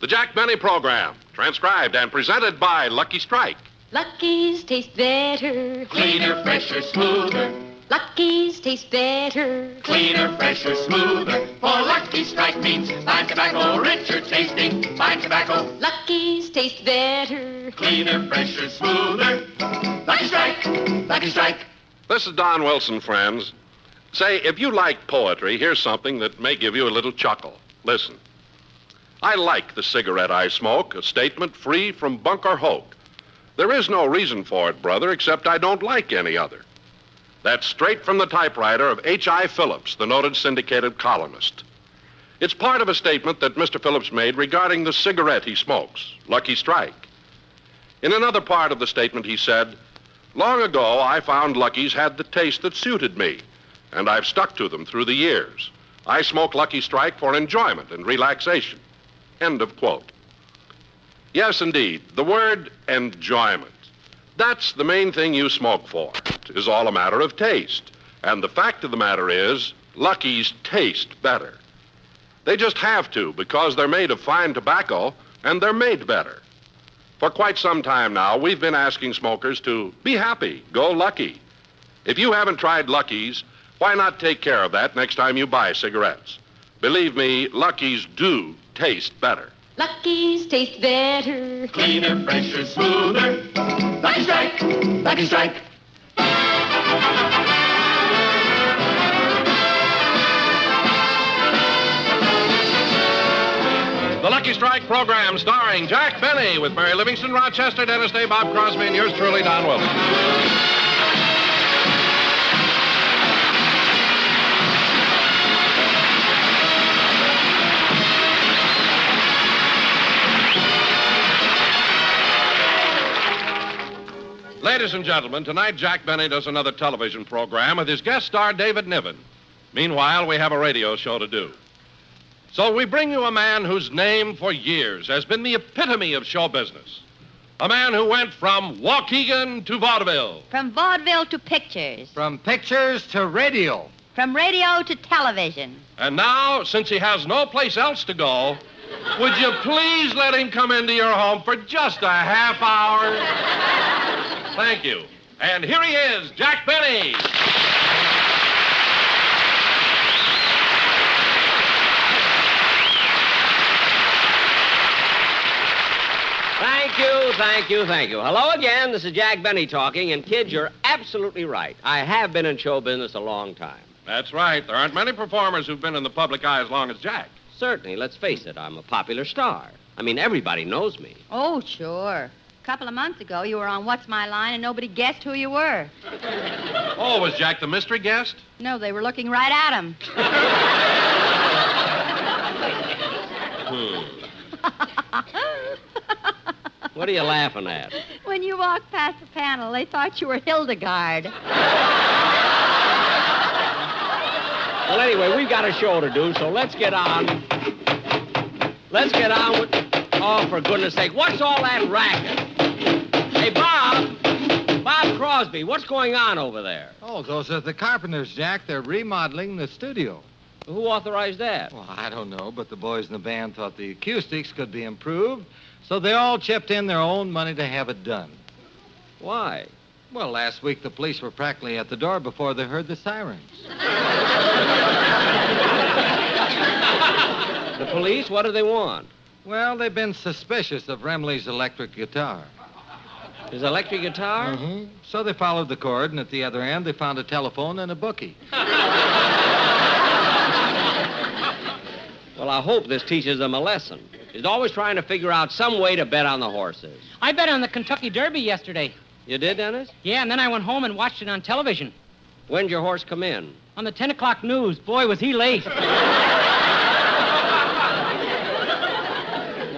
The Jack Benny Program, transcribed and presented by Lucky Strike. Lucky's taste better. Cleaner, fresher, smoother. Lucky's taste better. Cleaner, fresher, smoother. For Lucky Strike means fine tobacco, richer tasting, fine tobacco. Lucky's taste better. Cleaner, fresher, smoother. Lucky Strike, Lucky Strike. This is Don Wilson, friends. Say, if you like poetry, here's something that may give you a little chuckle. Listen. I like the cigarette I smoke, a statement free from bunk or hoke. There is no reason for it, brother, except I don't like any other. That's straight from the typewriter of H.I. Phillips, the noted syndicated columnist. It's part of a statement that Mr. Phillips made regarding the cigarette he smokes, Lucky Strike. In another part of the statement, he said, "Long ago, I found Lucky's had the taste that suited me, and I've stuck to them through the years. I smoke Lucky Strike for enjoyment and relaxation." End of quote. Yes, indeed, the word enjoyment. That's the main thing you smoke for. It is all a matter of taste. And the fact of the matter is, Lucky's taste better. They just have to because they're made of fine tobacco and they're made better. For quite some time now, we've been asking smokers to be happy, go Lucky. If you haven't tried Lucky's, why not take care of that next time you buy cigarettes? Believe me, Lucky's do taste better. Lucky's taste better. Cleaner, fresher, smoother. Lucky Strike, Lucky Strike. The Lucky Strike program starring Jack Benny with Mary Livingston, Rochester, Dennis Day, Bob Crosby, and yours truly, Don Wilson. Ladies and gentlemen, tonight Jack Benny does another television program with his guest star, David Niven. Meanwhile, we have a radio show to do. So we bring you a man whose name for years has been the epitome of show business. A man who went from Waukegan to vaudeville. From vaudeville to pictures. From pictures to radio. From radio to television. And now, since he has no place else to go, would you please let him come into your home for just a half hour? Thank you. And here he is, Jack Benny. Thank you. Hello again. This is Jack Benny talking, and kids, you're absolutely right. I have been in show business a long time. That's right. There aren't many performers who've been in the public eye as long as Jack. Certainly, let's face it, I'm a popular star. I mean, everybody knows me. Oh, sure. A couple of months ago, you were on What's My Line, and nobody guessed who you were. Oh, was Jack the mystery guest? No, they were looking right at him. What are you laughing at? When you walked past the panel, they thought you were Hildegard. Well, anyway, we've got a show to do, so let's get on. Let's get on with... Oh, for goodness sake, what's all that racket? Hey, Bob Crosby, what's going on over there? Oh, those are the carpenters, Jack. They're remodeling the studio. Who authorized that? Well, I don't know, but the boys in the band thought the acoustics could be improved, so they all chipped in their own money to have it done. Why? Well, last week the police were practically at the door before they heard the sirens. The police? What do they want? Well, they've been suspicious of Remley's electric guitar. His electric guitar? Mm-hmm. So they followed the cord, and at the other end, they found a telephone and a bookie. Well, I hope this teaches them a lesson. He's always trying to figure out some way to bet on the horses. I bet on the Kentucky Derby yesterday. You did, Dennis? Yeah, and then I went home and watched it on television. When'd your horse come in? On the 10 o'clock news. Boy, was he late.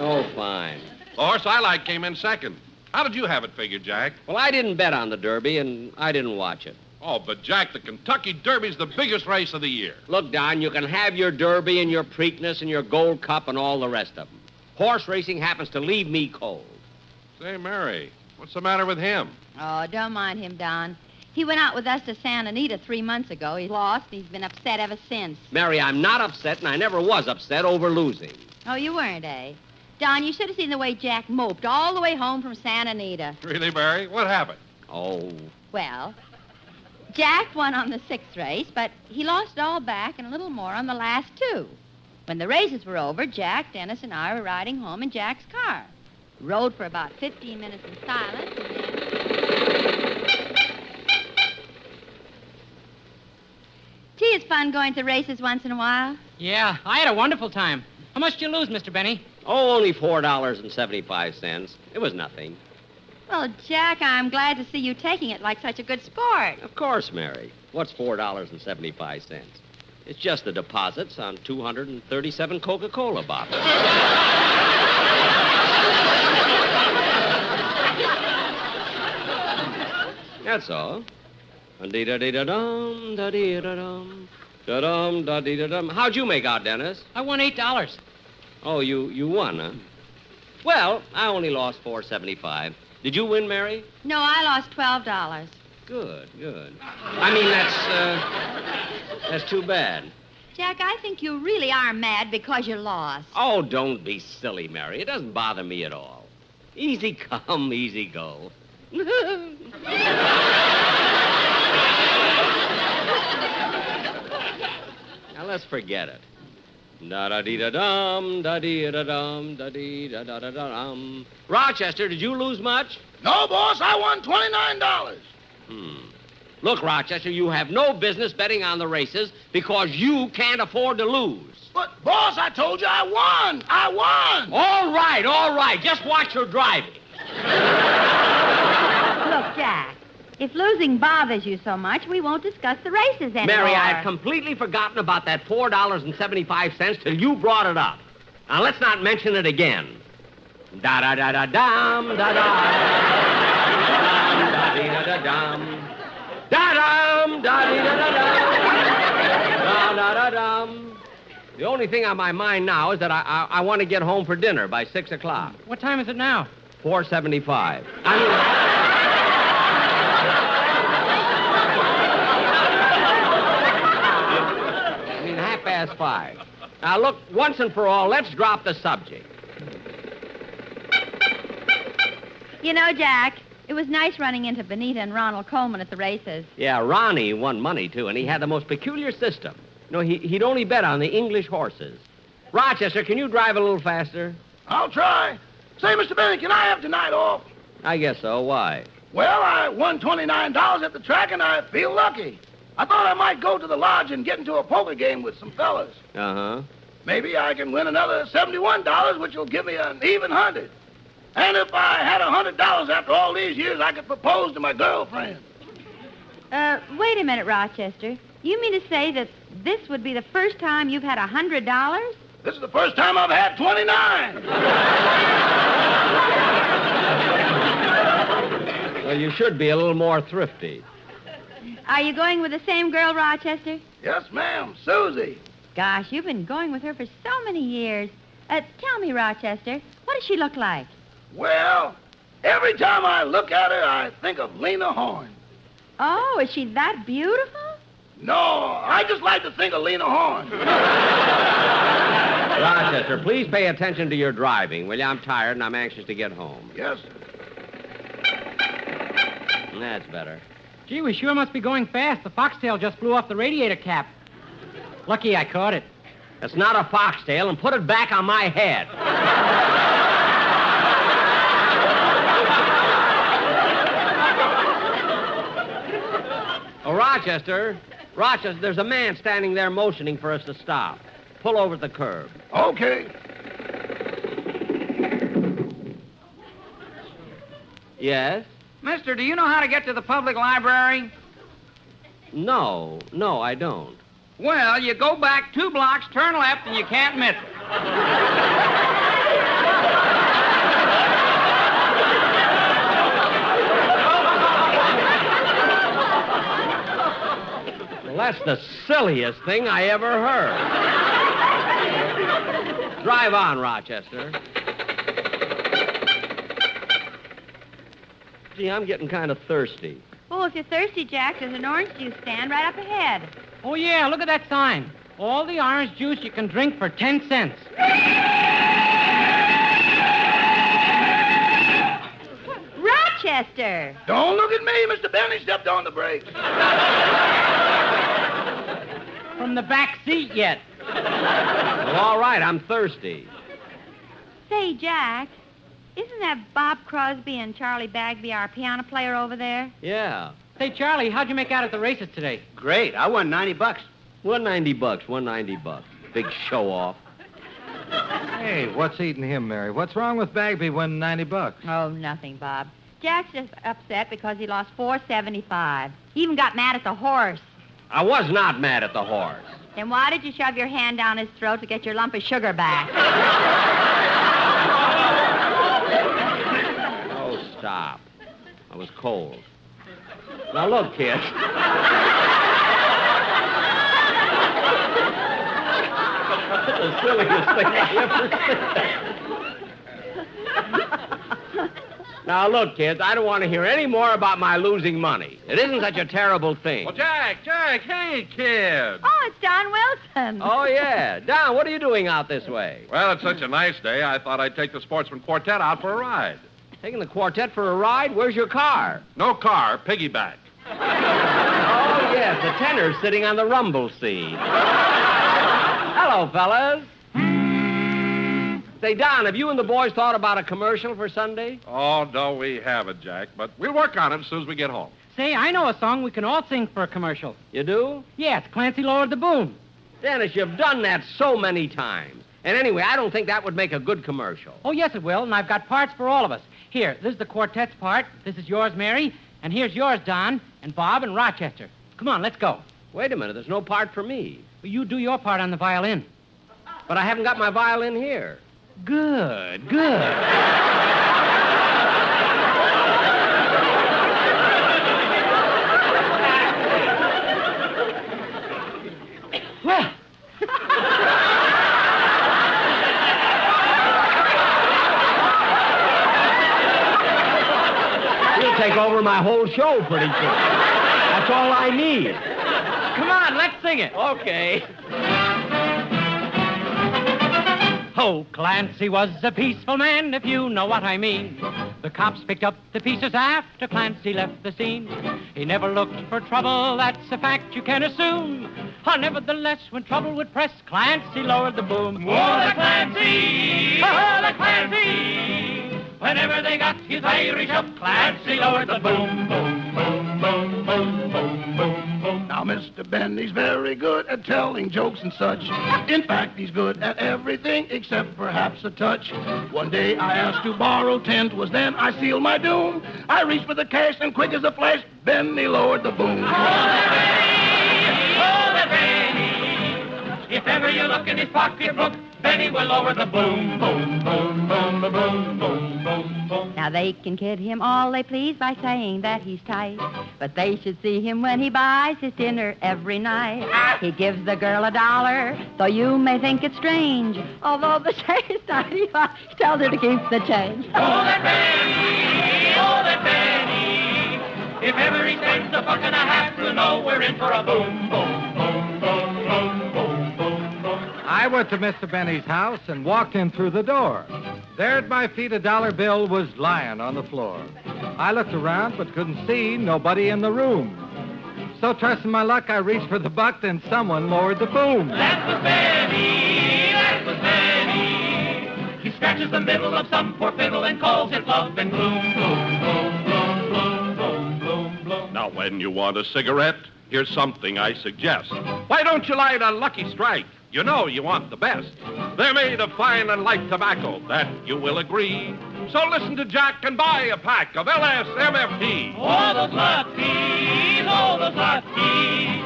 Oh, fine. The horse I like came in second. How did you have it figured, Jack? Well, I didn't bet on the Derby, and I didn't watch it. Oh, but Jack, the Kentucky Derby's the biggest race of the year. Look, Don, you can have your Derby and your Preakness and your Gold Cup and all the rest of them. Horse racing happens to leave me cold. Say, Mary, what's the matter with him? Oh, don't mind him, Don. He went out with us to Santa Anita 3 months ago. He lost, and he's been upset ever since. Mary, I'm not upset, and I never was upset over losing. Oh, you weren't, eh? Don, you should have seen the way Jack moped all the way home from Santa Anita. Really, Mary? What happened? Oh. Well, Jack won on the 6th race, but he lost it all back and a little more on the last 2. When the races were over, Jack, Dennis, and I were riding home in Jack's car. Rode for about 15 minutes in silence, and then... Gee, it's fun going to races once in a while. Yeah, I had a wonderful time. How much did you lose, Mr. Benny? Oh, only $4.75. It was nothing. Well, Jack, I'm glad to see you taking it like such a good sport. Of course, Mary. What's $4.75? It's just the deposits on 237 Coca-Cola bottles. That's all. Da-dee-da-dee-da-dum, da-dee-da-dum, da-dum, da-dee-da-dum. How'd you make out, Dennis? I won $8. Oh, you won, huh? Well, I only lost $4.75. Did you win, Mary? No, I lost $12. Good. I mean, that's too bad. Jack, I think you really are mad because you lost. Oh, don't be silly, Mary. It doesn't bother me at all. Easy come, easy go. Now, let's forget it. Da-da-dee-da-dum, da-dee-da-dum, da-dee-da-da-da-dum. Rochester, did you lose much? No, boss, I won $29. Look, Rochester, you have no business betting on the races because you can't afford to lose. But, boss, I told you I won. I won. All right. Just watch your driving. Look, Jack, if losing bothers you so much, we won't discuss the races anymore. Mary, I had completely forgotten about that $4.75 till you brought it up. Now, let's not mention it again. Da-da-da-da-dum, da-da. Da-dee-da-da-dum. Da-dum, da-dee-da-da-dum. Da-da-da-dum. The only thing on my mind now is that I want to get home for dinner by 6 o'clock. What time is it now? 4:75. I mean, 5:30. Now, look, once and for all, let's drop the subject. You know, Jack, it was nice running into Benita and Ronald Coleman at the races. Yeah, Ronnie won money, too, and he had the most peculiar system. You know, he'd only bet on the English horses. Rochester, can you drive a little faster? I'll try. Say, Mr. Benny, can I have tonight off? I guess so. Why? Well, I won $29 at the track, and I feel lucky. I thought I might go to the lodge and get into a poker game with some fellas. Uh-huh. Maybe I can win another $71, which will give me an even 100. And if I had $100 after all these years, I could propose to my girlfriend. Wait a minute, Rochester. You mean to say that this would be the first time you've had $100? This is the first time I've had 29. Well, you should be a little more thrifty. Are you going with the same girl, Rochester? Yes, ma'am, Susie. Gosh, you've been going with her for so many years. Tell me, Rochester, what does she look like? Well, every time I look at her, I think of Lena Horne. Oh, is she that beautiful? No, I just like to think of Lena Horne. Rochester, please pay attention to your driving, will you? I'm tired and I'm anxious to get home. Yes, sir. That's better. Gee, we sure must be going fast. The foxtail just blew off the radiator cap. Lucky I caught it. That's not a foxtail, and put it back on my head. Oh, Rochester, there's a man standing there motioning for us to stop. Pull over at the curb. Okay. Yes? Mister, do you know how to get to the public library? No, I don't. Well, you go back 2 blocks, turn left, and you can't miss it. Well, that's the silliest thing I ever heard. Drive on, Rochester. Gee, I'm getting kind of thirsty. Oh, if you're thirsty, Jack, there's an orange juice stand right up ahead. Oh, yeah, look at that sign. All the orange juice you can drink for 10 cents. Rochester. Don't look at me. Mr. Benny stepped on the brakes. From the back seat yet. Well, all right, I'm thirsty. Say, Jack, isn't that Bob Crosby and Charlie Bagby, our piano player over there? Yeah. Say, Charlie, how'd you make out at the races today? Great. I won $90. $190. Big show off. Hey, what's eating him, Mary? What's wrong with Bagby winning $90? Oh, nothing, Bob. Jack's just upset because he lost $4.75. He even got mad at the horse. I was not mad at the horse. Then why did you shove your hand down his throat to get your lump of sugar back? Oh, stop. I was cold. Now, look, kid. The silliest thing I ever seen. Now, look, kids, I don't want to hear any more about my losing money. It isn't such a terrible thing. Well, Jack, hey, kid. Oh, it's Don Wilson. Oh, yeah. Don, what are you doing out this way? Well, it's such a nice day, I thought I'd take the Sportsman Quartet out for a ride. Taking the quartet for a ride? Where's your car? No car, piggyback. Oh, yes, the tenor's sitting on the rumble seat. Hello, fellas. Say, Don, have you and the boys thought about a commercial for Sunday? Oh, no, we haven't, Jack, but we'll work on it as soon as we get home. Say, I know a song we can all sing for a commercial. You do? Yeah, it's Clancy Lowered the Boom. Dennis, you've done that so many times. And anyway, I don't think that would make a good commercial. Oh, yes, it will, and I've got parts for all of us. Here, this is the quartet's part. This is yours, Mary. And here's yours, Don, and Bob, and Rochester. Come on, let's go. Wait a minute, there's no part for me. Well, you do your part on the violin. But I haven't got my violin here. Good. Well. You'll take over my whole show pretty soon. That's all I need. Come on, let's sing it. Okay. Oh, Clancy was a peaceful man, if you know what I mean. The cops picked up the pieces after Clancy left the scene. He never looked for trouble, that's a fact you can assume. Nevertheless, when trouble would press, Clancy lowered the boom. Oh, the Clancy! Oh, the Clancy! Whenever they got his Irish up, Clancy lowered the boom, boom, boom, boom, boom, boom, boom, boom. Now, Mr. Benny's very good at telling jokes and such. In fact, he's good at everything except perhaps a touch. One day I asked to borrow 10, 'twas then I sealed my doom. I reached for the cash and quick as a flash, Benny lowered the boom. Oh, the Benny! If ever you look in his pocketbook, Benny will lower the boom, boom, boom, boom, boom, boom, boom, boom, boom. Now, they can kid him all they please by saying that he's tight, but they should see him when he buys his dinner every night. He gives the girl $1, though you may think it strange, although the same time he tells her to keep the change. Oh, that Benny! Oh, that Benny! If ever he spends $1.50, we'll know we're in for a boom, boom, boom, boom, boom, boom, boom, boom. I went to Mr. Benny's house and walked in through the door. There at my feet, a $1 bill was lying on the floor. I looked around but couldn't see nobody in the room. So trusting my luck, I reached for the buck, then someone lowered the boom. That was Benny! That was Benny! He scratches the middle of some poor fiddle and calls it love and gloom, gloom, gloom, gloom, gloom, gloom, gloom, gloom. Now, when you want a cigarette, here's something I suggest. Why don't you light a Lucky Strike? You know you want the best. They're made of fine and light tobacco, that you will agree. So listen to Jack and buy a pack of LSMFT. All those Luckies, all those Luckies.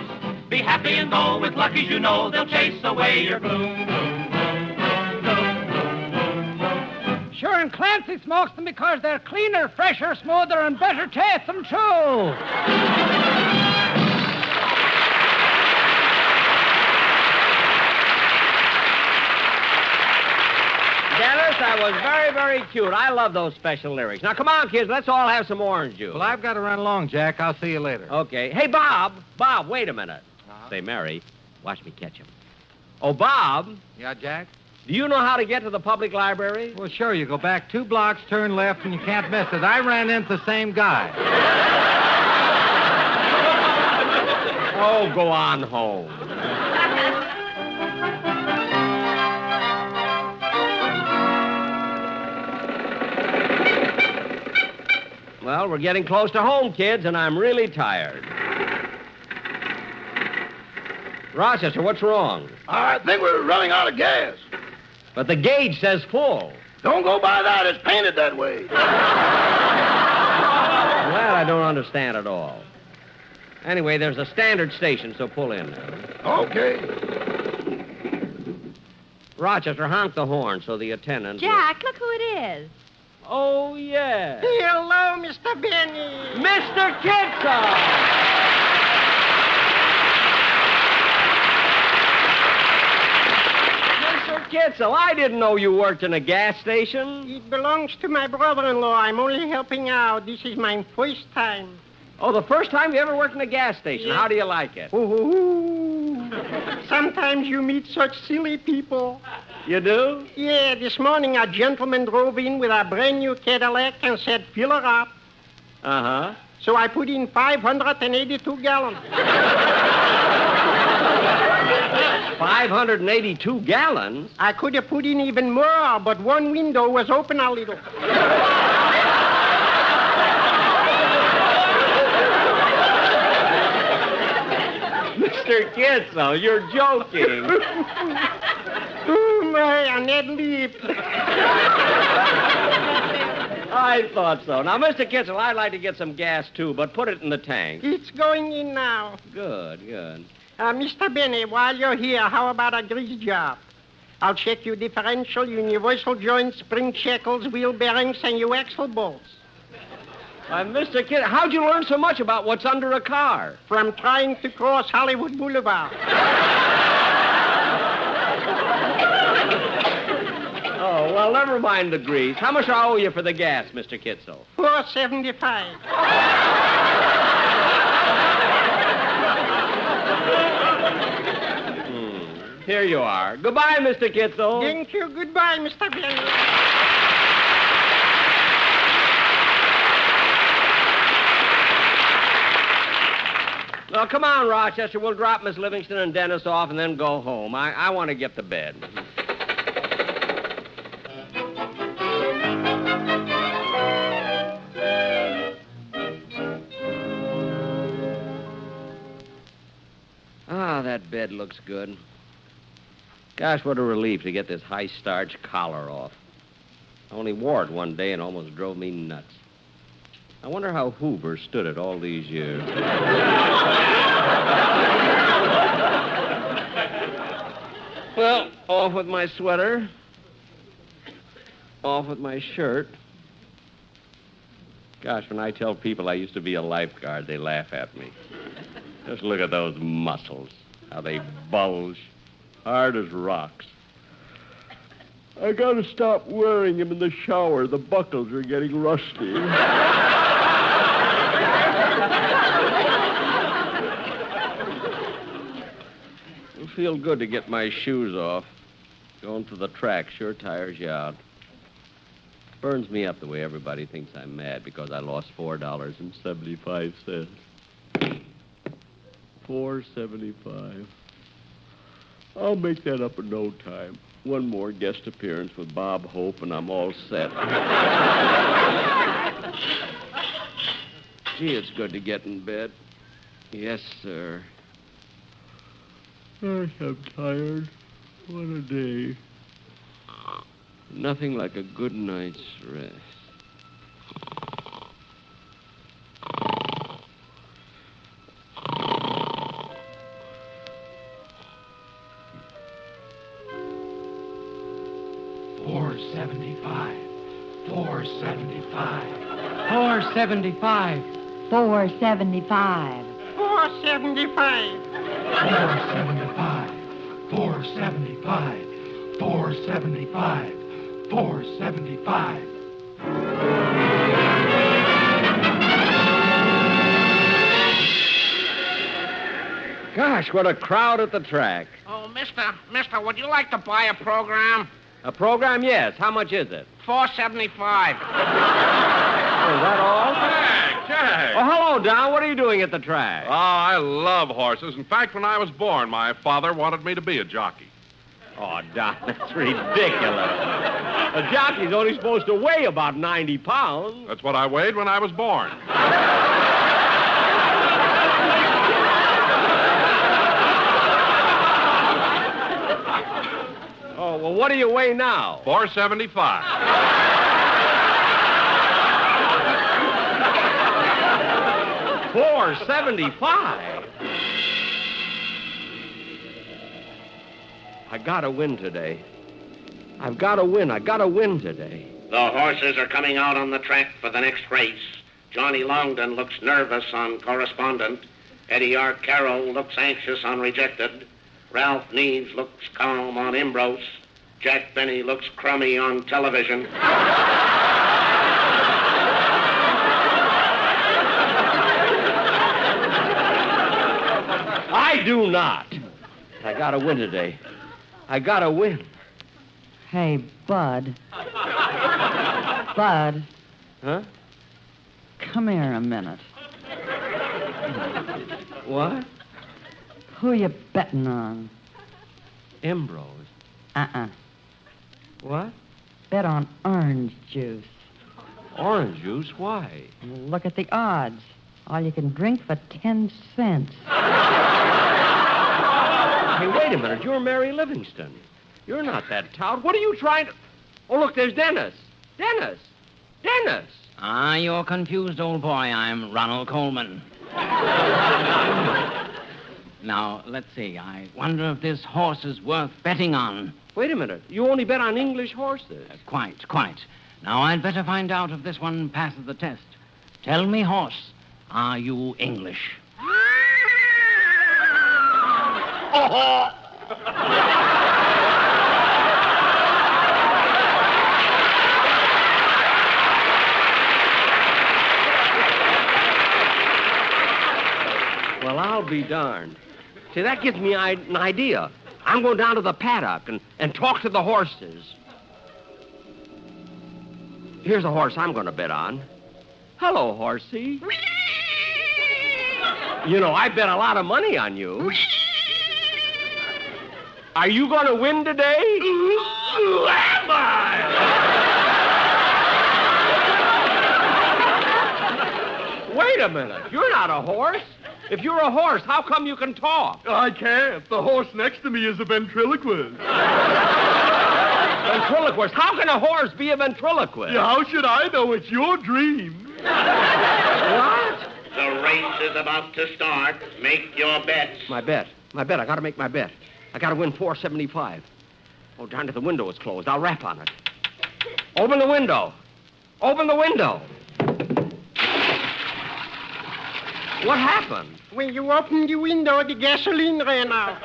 Be happy and go with Luckies, you know they'll chase away your gloom, gloom, gloom, gloom, gloom, gloom, gloom, gloom. Sure, and Clancy smokes them because they're cleaner, fresher, smoother, and better tasting, too. Dennis, that was very, very cute. I love those special lyrics. Now, come on, kids, let's all have some orange juice. Well, I've got to run along, Jack. I'll see you later. Okay. Hey, Bob. Bob, wait a minute. Say, Mary, watch me catch him. Oh, Bob, Yeah, Jack? Do you know how to get to the public library? Well, sure, you go back 2 blocks, turn left, and you can't miss it. I ran into the same guy. Oh, go on home. Well, we're getting close to home, kids, and I'm really tired. Rochester, what's wrong? I think we're running out of gas. But the gauge says full. Don't go by that. It's painted that way. Well, I don't understand at all. Anyway, there's a standard station, so pull in now. Okay. Rochester, honk the horn so the attendant... Jack, look who it is. Oh, yeah. Hello, Mr. Benny. Mr. Kitzel! Mr. Kitzel, I didn't know you worked in a gas station. It belongs to my brother-in-law. I'm only helping out. This is my first time. Oh, the first time you ever worked in a gas station. Yeah. How do you like it? Ooh. Sometimes you meet such silly people. You do? Yeah, this morning a gentleman drove in with a brand new Cadillac and said, fill her up. Uh-huh. So I put in 582 gallons. 582 gallons? I could have put in even more, but one window was open a little. Mr. Kitzel, you're joking. Oh, my, an ad lib. I thought so. Now, Mr. Kitzel, I'd like to get some gas, too, but put it in the tank. It's going in now. Good, good. Mr. Benny, while you're here, how about a grease job? I'll check your differential, universal joints, spring shackles, wheel bearings, and your axle bolts. Mr. Kitzel, how'd you learn so much about what's under a car? From trying to cross Hollywood Boulevard. Oh, well, never mind the grease. How much I owe you for the gas, Mr. Kitzel? $4.75. Here you are. Goodbye, Mr. Kitzel. Thank you. Goodbye, Mr. Benny. Well, come on, Rochester. We'll drop Miss Livingston and Dennis off and then go home. I want to get to bed. Ah, that bed looks good. Gosh, what a relief to get this high-starch collar off. I only wore it one day and almost drove me nuts. I wonder how Hoover stood it all these years. Well, off with my sweater. Off with my shirt. Gosh, when I tell people I used to be a lifeguard, they laugh at me. Just look at those muscles, how they bulge, hard as rocks. I gotta stop wearing them in the shower. The buckles are getting rusty. It'll feel good to get my shoes off. Going to the track sure tires you out. Burns me up the way everybody thinks I'm mad because I lost $4.75. $4.75. I'll make that up in no time. One more guest appearance with Bob Hope, and I'm all set. Gee, it's good to get in bed. Yes, sir. Gosh, I'm tired. What a day. Nothing like a good night's rest. $4.75. $4.75. $4.75. $4.75. $4.75. $4.75. $4.75. $4.75. Gosh, what a crowd at the track. Oh, mister, would you like to buy a program? A program, yes. How much is it? $4.75. Oh, is that all? Jack! Oh, hello, Don. What are you doing at the track? Oh, I love horses. In fact, when I was born, my father wanted me to be a jockey. Oh, Don, that's ridiculous. A jockey's only supposed to weigh about 90 pounds. That's what I weighed when I was born. Oh, well, what do you weigh now? 475. $4.75. I gotta win today. I've gotta win. I gotta win today. The horses are coming out on the track for the next race. Johnny Longden looks nervous on Correspondent. Eddie R. Carroll looks anxious on Rejected. Ralph Neves looks calm on Ambrose. Jack Benny looks crummy on Television. I do not. I gotta win today. I gotta win. Hey, Bud. Bud, Huh? come here a minute. What? Who you betting on? Ambrose. Uh-uh. What? Bet on orange juice. Orange juice? Why? Look at the odds. All you can drink for 10 cents. Hey, wait a minute. You're Mary Livingston. You're not that tout. What are you trying to... Oh, look, there's Dennis. Dennis! Dennis! Ah, you're confused, old boy. I'm Ronald Coleman. Now, let's see. I wonder if this horse is worth betting on. Wait a minute. You only bet on English horses. Quite. Now, I'd better find out if this one passes the test. Tell me, horse, are you English? Well, I'll be darned. See, that gives me an idea. I'm going down to the paddock and talk to the horses. Here's a horse I'm going to bet on. Hello, horsey. You know, I bet a lot of money on you. Are you going to win today? Am I? Wait a minute. You're not a horse. If you're a horse, how come you can talk? I can't. The horse next to me is a ventriloquist. Ventriloquist? How can a horse be a ventriloquist? Yeah, how should I know? It's your dream. What? The race is about to start. Make your bets. My bet. I got to make my bet. I got to win $4.75. Oh, darn it, the window is closed. I'll rap on it. Open the window. Open the window. What happened? When you opened the window, the gasoline ran out.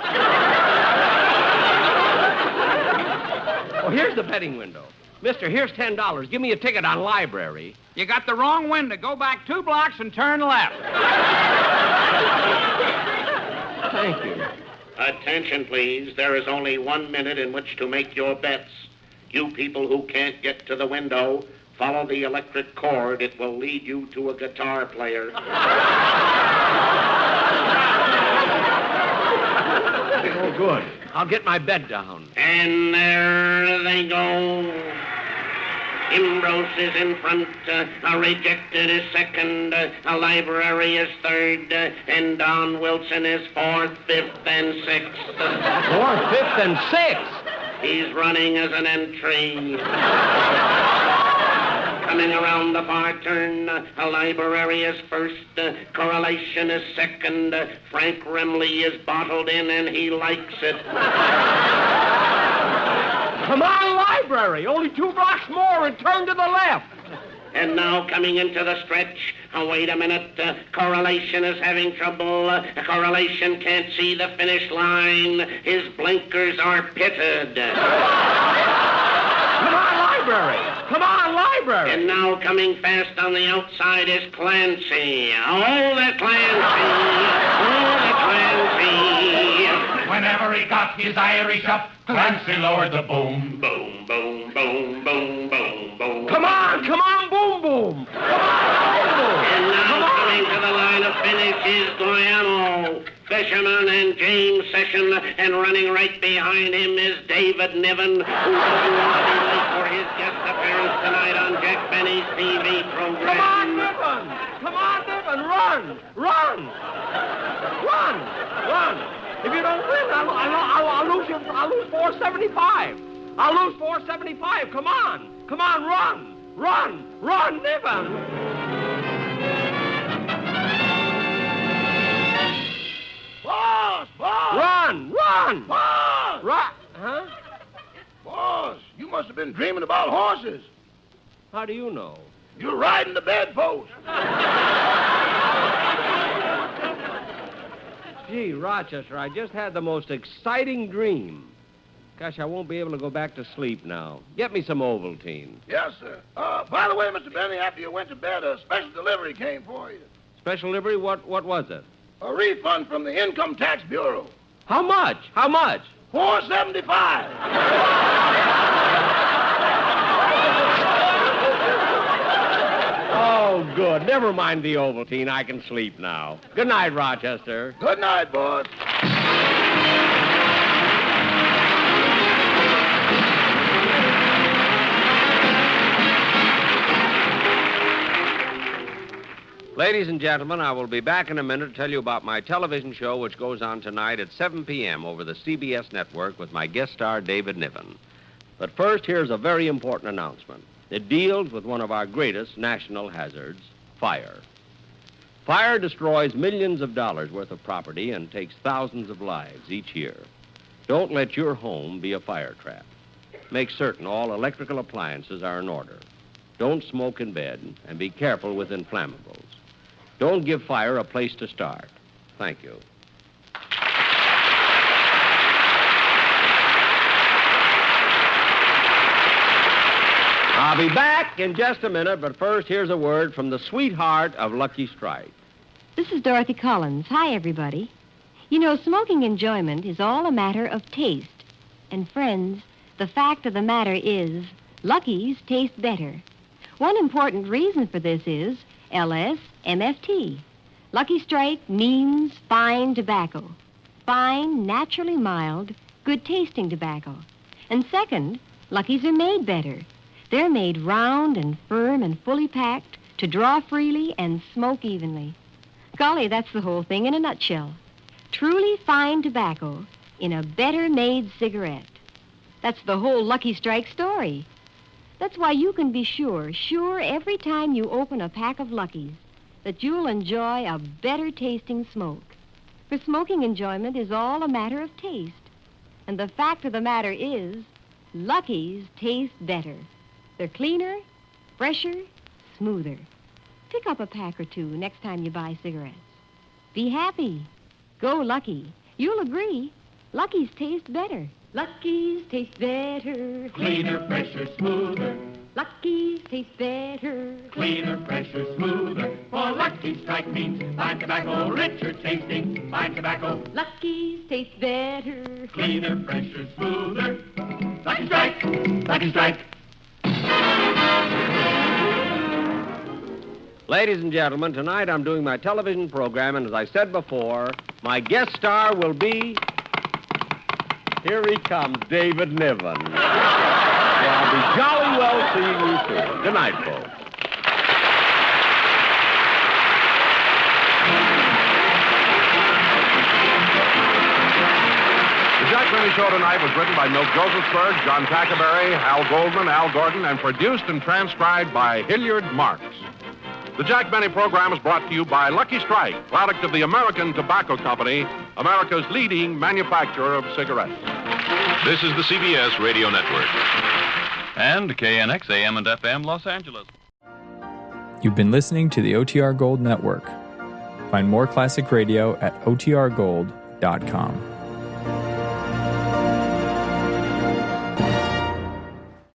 Oh, here's the betting window. Mister, here's $10. Give me a ticket on library. You got the wrong window. Go back 2 blocks and turn left. Thank you. Attention, please. There is only 1 minute in which to make your bets. You people who can't get to the window, follow the electric cord. It will lead you to a guitar player. Oh, good. I'll get my bet down. And there they go. Ambrose is in front, a Rejected is second, a Library is third, and Don Wilson is fourth, fifth, and sixth. Fourth, fifth, and sixth? He's running as an entry. Coming around the far turn, a Library is first, Correlation is second, Frank Remley is bottled in and he likes it. Come on, library. Only 2 blocks more and turn to the left. And now coming into the stretch, wait a minute, Correlation is having trouble. Correlation can't see the finish line. His blinkers are pitted. Come on, library. Come on, library. And now coming fast on the outside is Clancy. Oh, the Clancy. Oh, the Clancy. Whenever he got his Irish up, Clancy lowered the boom. Boom, boom, boom, boom, boom, boom. Come on, boom, boom. Come on. And now coming to the line of finish is Guayamo, Fisherman, and James Session, and running right behind him is David Niven, who doesn't want to be late for his guest appearance tonight on Jack Benny's TV program. Come on, Niven, run. If you don't win, I'll lose $4.75. I'll lose $4.75. Come on, run, Niven. Boss! Run! Boss! Huh? Boss, you must have been dreaming about horses. How do you know? You're riding the bedpost. Gee, Rochester, I just had the most exciting dream. Gosh, I won't be able to go back to sleep now. Get me some Ovaltine. Yes, sir. By the way, Mr. Benny, after you went to bed, a special delivery came for you. Special delivery? What was it? A refund from the Income Tax Bureau. How much? $4.75. Oh, good. Never mind the Ovaltine. I can sleep now. Good night, Rochester. Good night, boss. Ladies and gentlemen, I will be back in a minute to tell you about my television show, which goes on tonight at 7 p.m. over the CBS network with my guest star, David Niven. But first, here's a very important announcement. It deals with one of our greatest national hazards, fire. Fire destroys millions of dollars worth of property and takes thousands of lives each year. Don't let your home be a fire trap. Make certain all electrical appliances are in order. Don't smoke in bed, and be careful with inflammables. Don't give fire a place to start. Thank you. I'll be back in just a minute, but first, here's a word from the sweetheart of Lucky Strike. This is Dorothy Collins. Hi, everybody. You know, smoking enjoyment is all a matter of taste. And, friends, the fact of the matter is, Lucky's taste better. One important reason for this is LS-MFT. Lucky Strike means fine tobacco. Fine, naturally mild, good-tasting tobacco. And second, Lucky's are made better. They're made round and firm and fully packed to draw freely and smoke evenly. Golly, that's the whole thing in a nutshell. Truly fine tobacco in a better-made cigarette. That's the whole Lucky Strike story. That's why you can be sure every time you open a pack of Luckies, that you'll enjoy a better-tasting smoke. For smoking enjoyment is all a matter of taste. And the fact of the matter is, Luckies taste better. They're cleaner, fresher, smoother. Pick up a pack or two next time you buy cigarettes. Be happy. Go Lucky. You'll agree, Lucky's taste better. Lucky's taste better. Cleaner, fresher, smoother. Lucky's taste better. Cleaner, fresher, smoother. For Lucky Strike means fine tobacco, richer tasting, fine tobacco. Lucky's taste better. Cleaner, fresher, smoother. Lucky Strike! Lucky Strike! Ladies and gentlemen, tonight I'm doing my television program, and as I said before, my guest star will be... Here he comes, David Niven. I'll be jolly well seeing you soon. Good night, folks. The Jack Benny Show tonight was written by Milt Josephsberg, John Tackerberry, Al Goldman, Al Gordon, and produced and transcribed by Hilliard Marks. The Jack Benny program is brought to you by Lucky Strike, product of the American Tobacco Company, America's leading manufacturer of cigarettes. This is the CBS Radio Network. And KNX AM and FM Los Angeles. You've been listening to the OTR Gold Network. Find more classic radio at otrgold.com.